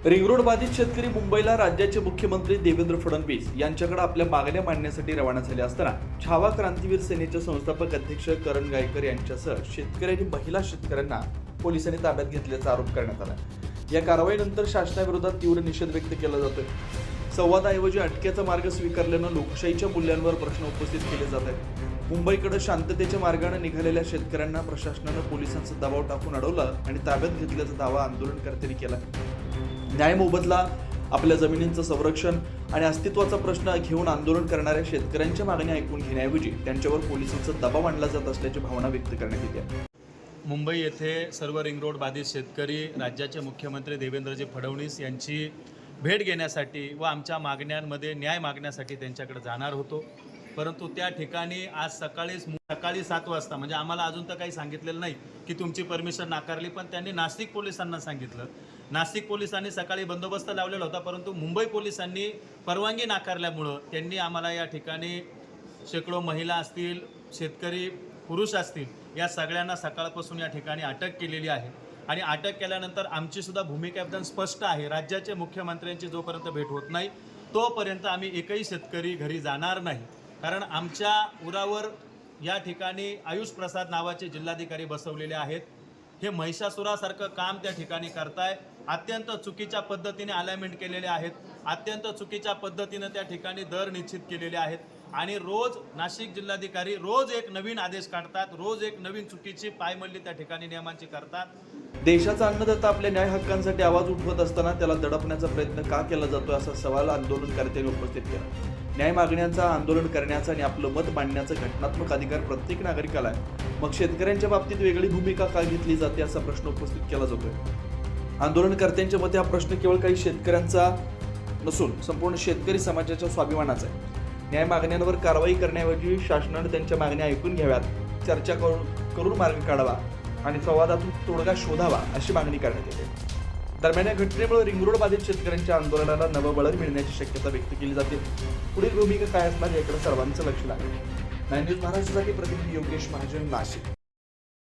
Ring road बाधित शेतकरी मुंबईला राज्याचे मुख्यमंत्री देवेंद्र फडणवीस यांच्याकडे आपल्या मागण्या मांडण्यासाठी रवाना झाले असताना छावा क्रांतीवीर सेनेचे संस्थापक अध्यक्ष करण गायकर यांच्यासह शेतकरी आणि महिला शेतकऱ्यांना पोलिसांनी ताब्यात घेतल्याचा आरोप करण्यात आला। या कारवाईनंतर शासनाविरोधात तीव्र निषेध व्यक्त केला जातोय। संवादाऐवजी अटकेचा मार्ग स्वीकारल्यानं लोकशाहीच्या मूल्यांवर प्रश्न उपस्थित केले जात आहेत। मुंबईकडे शांततेच्या मार्गाने निघालेल्या शेतकऱ्यांना प्रशासनानं पोलिसांचा दबाव टाकून अडवलं आणि ताब्यात घेतल्याचा दावा आंदोलनकर्त्यांनी केला। न्याय मोबदला, आपल्या जमिनींचं संरक्षण आणि अस्तित्वाचा प्रश्न घेऊन आंदोलन करणाऱ्या शेतकऱ्यांच्या मागण्या ऐकून घेण्याऐवजी त्यांच्यावर पोलिसांचा दबाव आणला जात असल्याची भावना व्यक्त करण्यात येते। मुंबई येथे सर्व रिंग रोड बाधित शेतकरी राज्याचे मुख्यमंत्री देवेंद्रजी फडणवीस यांची भेट घेण्यासाठी व आमच्या मागण्यांमध्ये न्याय मागण्यासाठी त्यांच्याकडे जाणार होतो। परंतु त्या ठिकाणी आज सकाळी 7 वाजता म्हणजे आम्हाला अजून तर काही सांगितलेलं नाही की तुमची परमिशन नाकारली, पण त्यांनी नाशिक पोलिसांना सांगितलं। नाशिक पोलिसांनी सकाळी बंदोबस्त लावलेला होता, परंतु मुंबई पोलिसांनी परवानगी नाकारल्यामुळं त्यांनी आम्हाला या ठिकाणी शेकडो महिला असतील, शेतकरी पुरुष असतील, या सगळ्यांना सकाळपासून या ठिकाणी अटक केलेली आहे। आणि अटक केल्यानंतर आमची सुद्धा भूमिका एकदम स्पष्ट आहे। राज्याचे मुख्यमंत्र्यांची जोपर्यंत भेट होत नाही तोपर्यंत आम्ही एकही शेतकरी घरी जाणार नाही। कारण आमच्या उरावर या ठिकाणी आयुष प्रसाद नावाचे जिल्हाधिकारी बसवलेले आहेत। हे महिषासुरासारखं काम त्या ठिकाणी करताय। अत्यंत चुकीच्या पद्धतीने अलाइनमेंट केलेले आहेत, अत्यंत चुकीच्या पद्धतीने त्या ठिकाणी दर निश्चित केलेले आहेत आणि रोज नाशिक जिल्हाधिकारी रोज एक नवीन आदेश काढतात, रोज एक नवीन चुकीची पायमल्ली त्या ठिकाणी नियमांची करतात। देशाचा अन्नदाता आपल्या न्याय हक्कांसाठी आवाज उठवत असताना त्याला दडपण्याचा प्रयत्न का केला जातोय असा सवाल आंदोलनकर्त्यांनी उपस्थित केला। न्याय मागण्याचा, आंदोलन करण्याचा आणि आपलं मत मांडण्याचा घटनात्मक अधिकार प्रत्येक नागरिकाला आहे। मग शेतकऱ्यांच्या बाबतीत वेगळी भूमिका का घेतली जाते असा प्रश्न उपस्थित केला जातोय। आंदोलनकर्त्यांच्या मते हा प्रश्न केवळ काही शेतकऱ्यांचा नसून संपूर्ण शेतकरी समाजाच्या स्वाभिमानाचा आहे। न्याय मागण्यांवर कारवाई करण्याऐवजी शासनाने त्यांच्या मागण्या ऐकून घ्याव्यात, चर्चा करून मार्ग काढावा आणि संवादातून तोडगा शोधावा अशी मागणी करण्यात येते। दरम्यान या घटनेमुळे रिंग रोड बाधित शेतकऱ्यांच्या आंदोलनाला नवं बळ मिळण्याची शक्यता व्यक्त केली जाते। पुढील भूमिका काय असणार याकडे सर्वांचं लक्ष लागेल। 9 न्यूज महाराष्ट्रासाठी प्रतिनिधी योगेश महाजन, नाशिक।